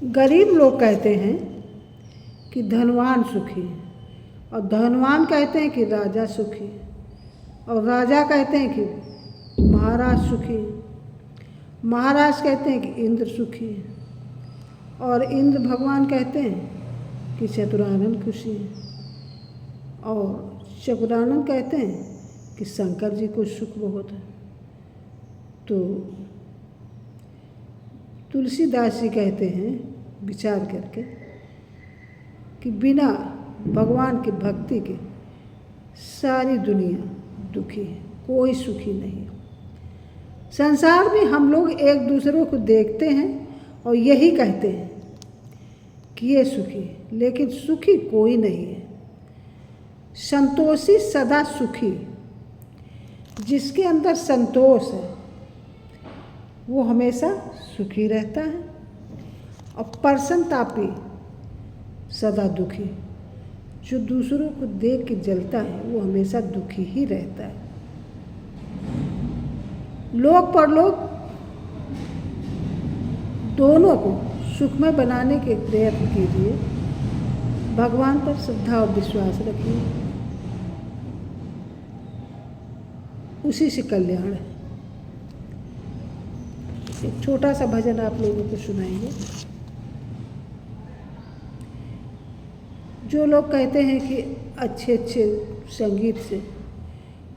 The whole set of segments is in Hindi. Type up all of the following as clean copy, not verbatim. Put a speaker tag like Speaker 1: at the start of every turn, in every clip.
Speaker 1: गरीब लोग कहते हैं कि धनवान सुखी, और धनवान कहते हैं कि राजा सुखी, और राजा कहते हैं कि महाराज सुखी, महाराज कहते हैं कि इंद्र सुखी, और इंद्र भगवान कहते हैं कि चतुरानन खुशी, और चतुरानन कहते हैं कि शंकर जी को सुख बहुत है। तो तुलसीदास जी कहते हैं विचार करके कि बिना भगवान की भक्ति के सारी दुनिया दुखी है, कोई सुखी नहीं है। संसार में हम लोग एक दूसरे को देखते हैं और यही कहते हैं कि ये सुखी है, लेकिन सुखी कोई नहीं है। संतोषी सदा सुखी, जिसके अंदर संतोष है वो हमेशा सुखी रहता है, और प्रसन्नतापी सदा दुखी, जो दूसरों को देख के जलता है वो हमेशा दुखी ही रहता है। लोक परलोक दोनों को सुखमय बनाने के प्रयत्न कीजिए, भगवान पर श्रद्धा और विश्वास रखिए, उसी से कल्याण है। एक छोटा सा भजन आप लोगों को सुनाएंगे। जो लोग कहते हैं कि अच्छे अच्छे संगीत से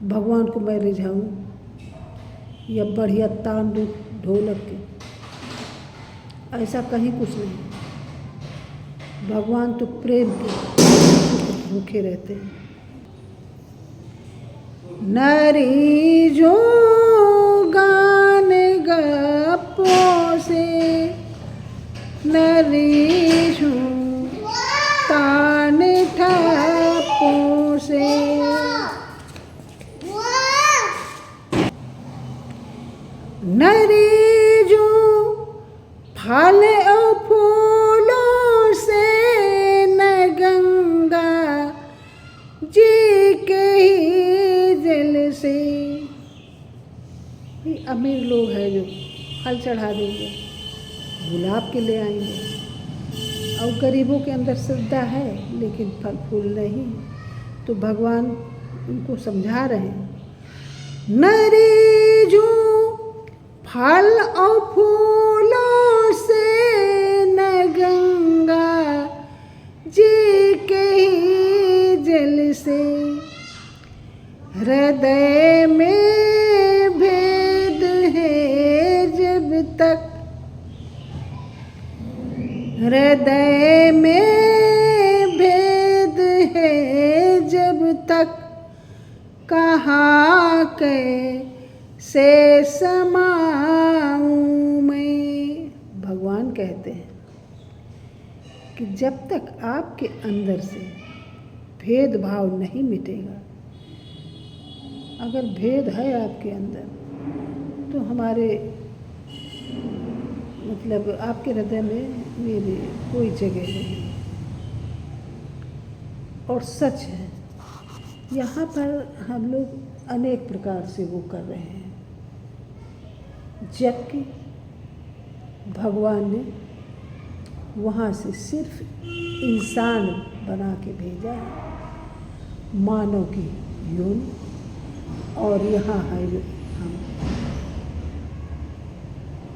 Speaker 1: भगवान को मैं रिझाऊं, या बढ़िया तान दूं ढोलक के, ऐसा कहीं कुछ नहीं। भगवान तो प्रेम के भूखे रहते हैं। नारी जो गान गप्पों से, नारी जो तान ठप्पों से, नारी जो फल और फूलों से, न गंगा जी के ही जल से। अमीर लोग हैं जो फल चढ़ा देंगे, गुलाब के ले आएंगे, और गरीबों के अंदर श्रद्धा है लेकिन फल फूल नहीं। तो भगवान उनको समझा रहे हैं, नारी जो फल और फूलों से, न गंगा जी के ही जल से। हृदय में भेद है जब तक, हृदय में भेद है जब तक, कहाँ कैसे समाऊं मैं। भगवान कहते हैं कि जब तक आपके अंदर से भेदभाव नहीं मिटेगा, अगर भेद है आपके अंदर तो हमारे मतलब आपके हृदय में मेरी कोई जगह नहीं। और सच है, यहाँ पर हम लोग अनेक प्रकार से वो कर रहे हैं, जबकि भगवान ने वहाँ से सिर्फ इंसान बना के भेजा है, मानव की योनि, और यहाँ है हम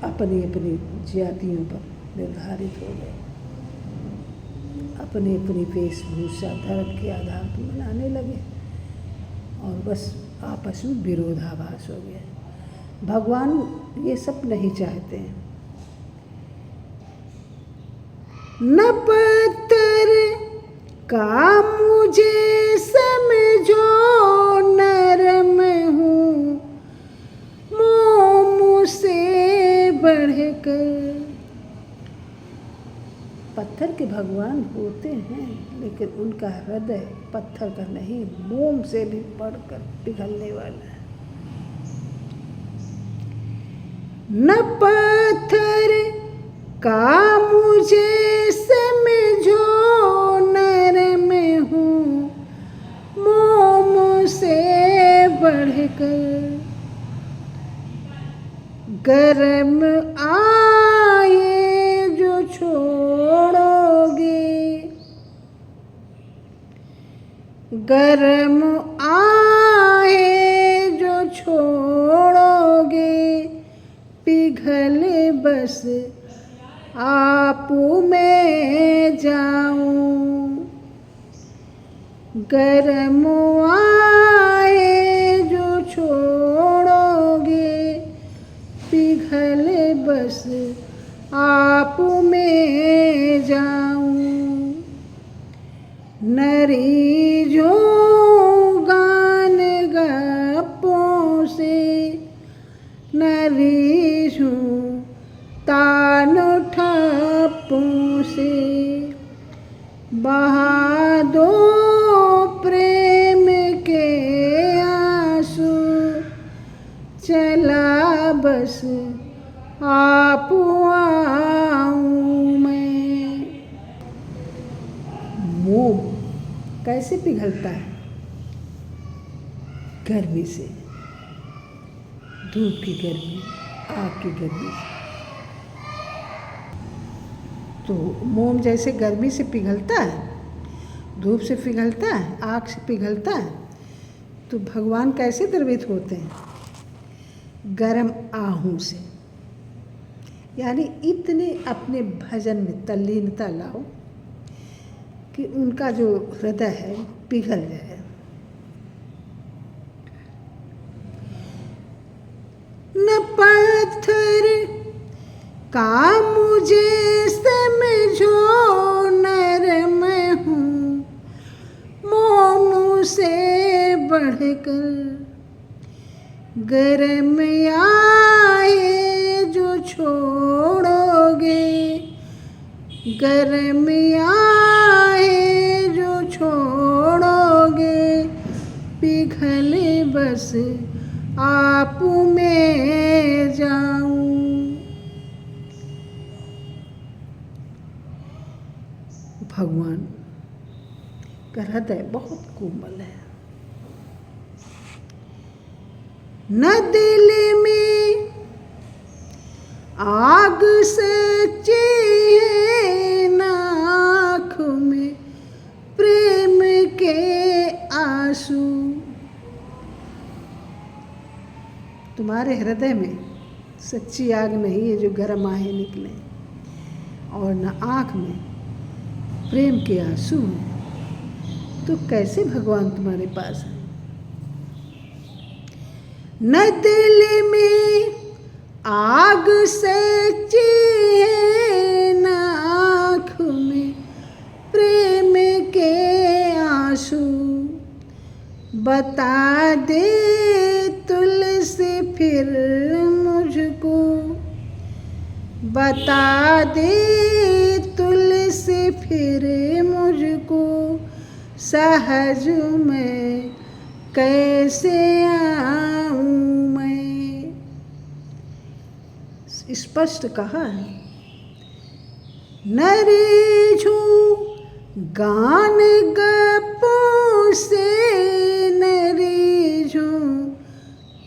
Speaker 1: अपनी अपनी जातियों पर निर्धारित हो गए, अपनी अपनी वेशभूषा धर्म के आधार पर बनाने लगे, और बस आपस में विरोधाभास हो गया। भगवान ये सब नहीं चाहते हैं। न पत्थर का मुझे समझो नरम हूँ, मोम से बढ़कर। पत्थर के भगवान होते हैं, लेकिन उनका हृदय पत्थर का नहीं, मोम से भी बढ़कर पिघलने वाला है। न पत्थर का मुझे समझो नरम हूँ, मोम से बढ़कर। गरम आए जो छो गरम आहे जो छोड़ोगे, पिघल बस आप में जाऊं। गरम आहे जो छोड़ोगे, पिघल बस आप में जाऊं। नरी जो गान गप्पों से, नरी जो तान ठप्पों से, बहा दो प्रेम के आंसू, चला बस आप आऊं मैं। मोम कैसे पिघलता है? गर्मी से, धूप की गर्मी, आग की गर्मी से। तो मोम जैसे गर्मी से पिघलता है, धूप से पिघलता है, आग से पिघलता है, तो भगवान कैसे द्रवित होते हैं? गरम आहू से। यानी इतने अपने भजन में तल्लीनता लाओ कि उनका जो हृदय है पिघल जाए। न पत्थर का मुझे समझो, नरम हूँ मोम से बढ़कर। गरम आए जो छोड़ोगे, गरम आए जो छोड़ोगे, पिघल बस आप में जाऊं। भगवान का हृदय बहुत कोमल है। न दिल में आग सच्ची है, न आँख में प्रेम के आंसू। तुम्हारे हृदय में सच्ची आग नहीं है जो गर्म आहे निकले, और न आँख में प्रेम के आंसू, तो कैसे भगवान तुम्हारे पास है? न दिल में आग सच्ची है, न आँख में प्रेम के आंसू। बता दे तुलसी फिर मुझको, बता दे तुलसी फिर मुझको, सहज में कैसे आऊं मैं। स्पष्ट कहा है। नरीझू गान गप्पों से, नरीझू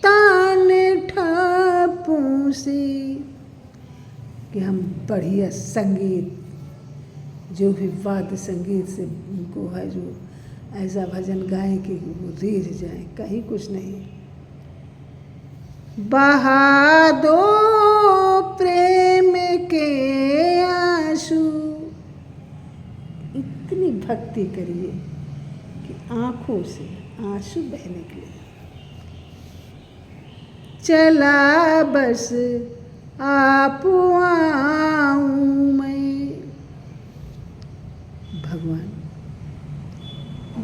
Speaker 1: तान ठप्पों से, कि हम बढ़िया संगीत, जो भी वाद्य संगीत से उनको है, जो ऐसा भजन गाए कि वो रीझ जाए, कहीं कुछ नहीं। बहा दो प्रेम के आंसू। इतनी भक्ति करिए कि आंखों से आंसू बह निकले। चला बस आप आऊं मैं। भगवान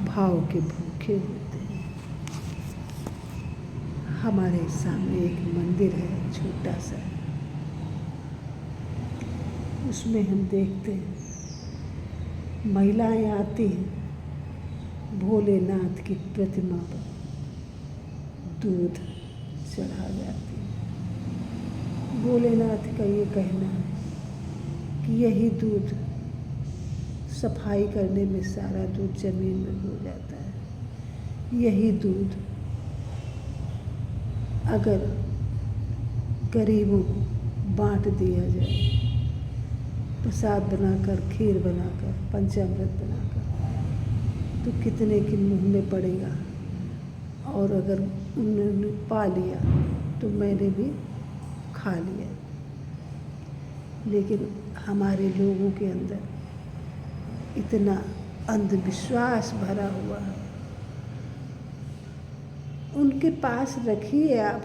Speaker 1: भाव के भूखे होते हैं। हमारे सामने एक मंदिर है छोटा सा, उसमें हम देखते हैं महिलाएं आती हैं, भोलेनाथ की प्रतिमा पर दूध चढ़ा जाती है। भोलेनाथ का ये कहना है कि यही दूध सफाई करने में सारा दूध जमीन में हो जाता है। यही दूध अगर गरीबों को बांट दिया जाए, प्रसाद बनाकर, खीर बनाकर, पंचामृत बनाकर, तो कितने के मुंह में पड़ेगा, और अगर उन्होंने पा लिया तो मैंने भी खा लिया। लेकिन हमारे लोगों के अंदर इतना अंधविश्वास भरा हुआ है। उनके पास रखिए आप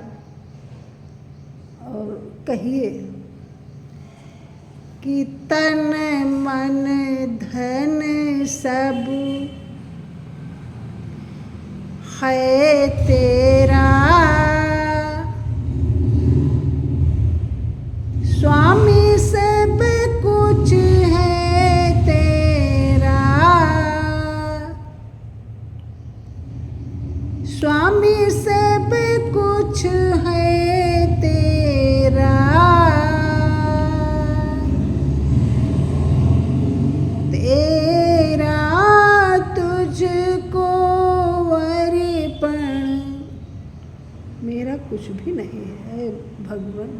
Speaker 1: और कहिए कि तन मन धन सब है तेरा, स्वामी सब कुछ है तेरा, स्वामी सब कुछ है तेरा, तेरा तुझको अर्पण। मेरा कुछ भी नहीं है भगवान,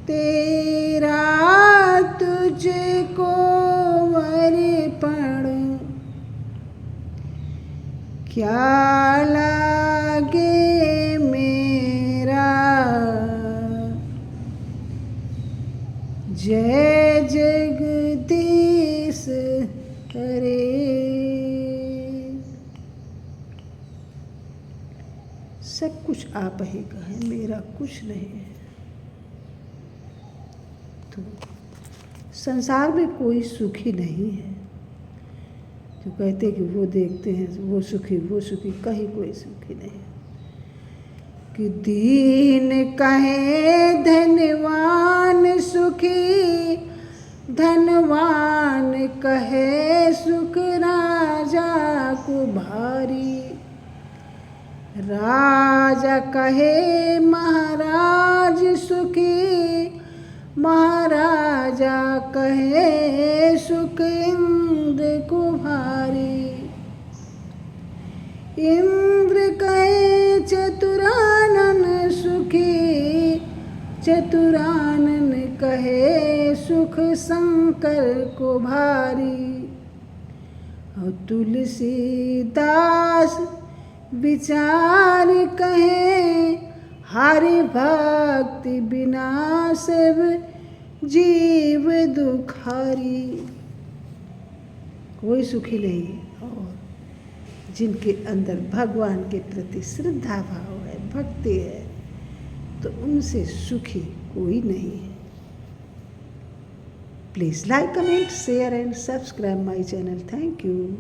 Speaker 1: तेरा तुझको अर्पण। क्या लागे मेरा, जय जगदीश हरे। सब कुछ आप ही का है, मेरा कुछ नहीं है। तो संसार में कोई सुखी नहीं है। जो कहते कि वो देखते हैं वो सुखी, कहीं कोई सुखी नहीं। कि दीन कहे धनवान सुखी, धनवान कहे सुख राजा को भारी, राजा कहे महाराज सुखी, महाराजा कहे सुख इंद्र को भारी, इंद्र कहे चतुरानन सुखी, चतुरानन कहे सुख शंकर को भारी। और तुलसीदास विचार कहे, हरि भक्ति बिना सब जीव दुखारी। कोई सुखी नहीं है। और जिनके अंदर भगवान के प्रति श्रद्धा भाव है, भक्ति है, तो उनसे सुखी कोई नहीं है। Please like, comment, share and subscribe my channel. Thank you.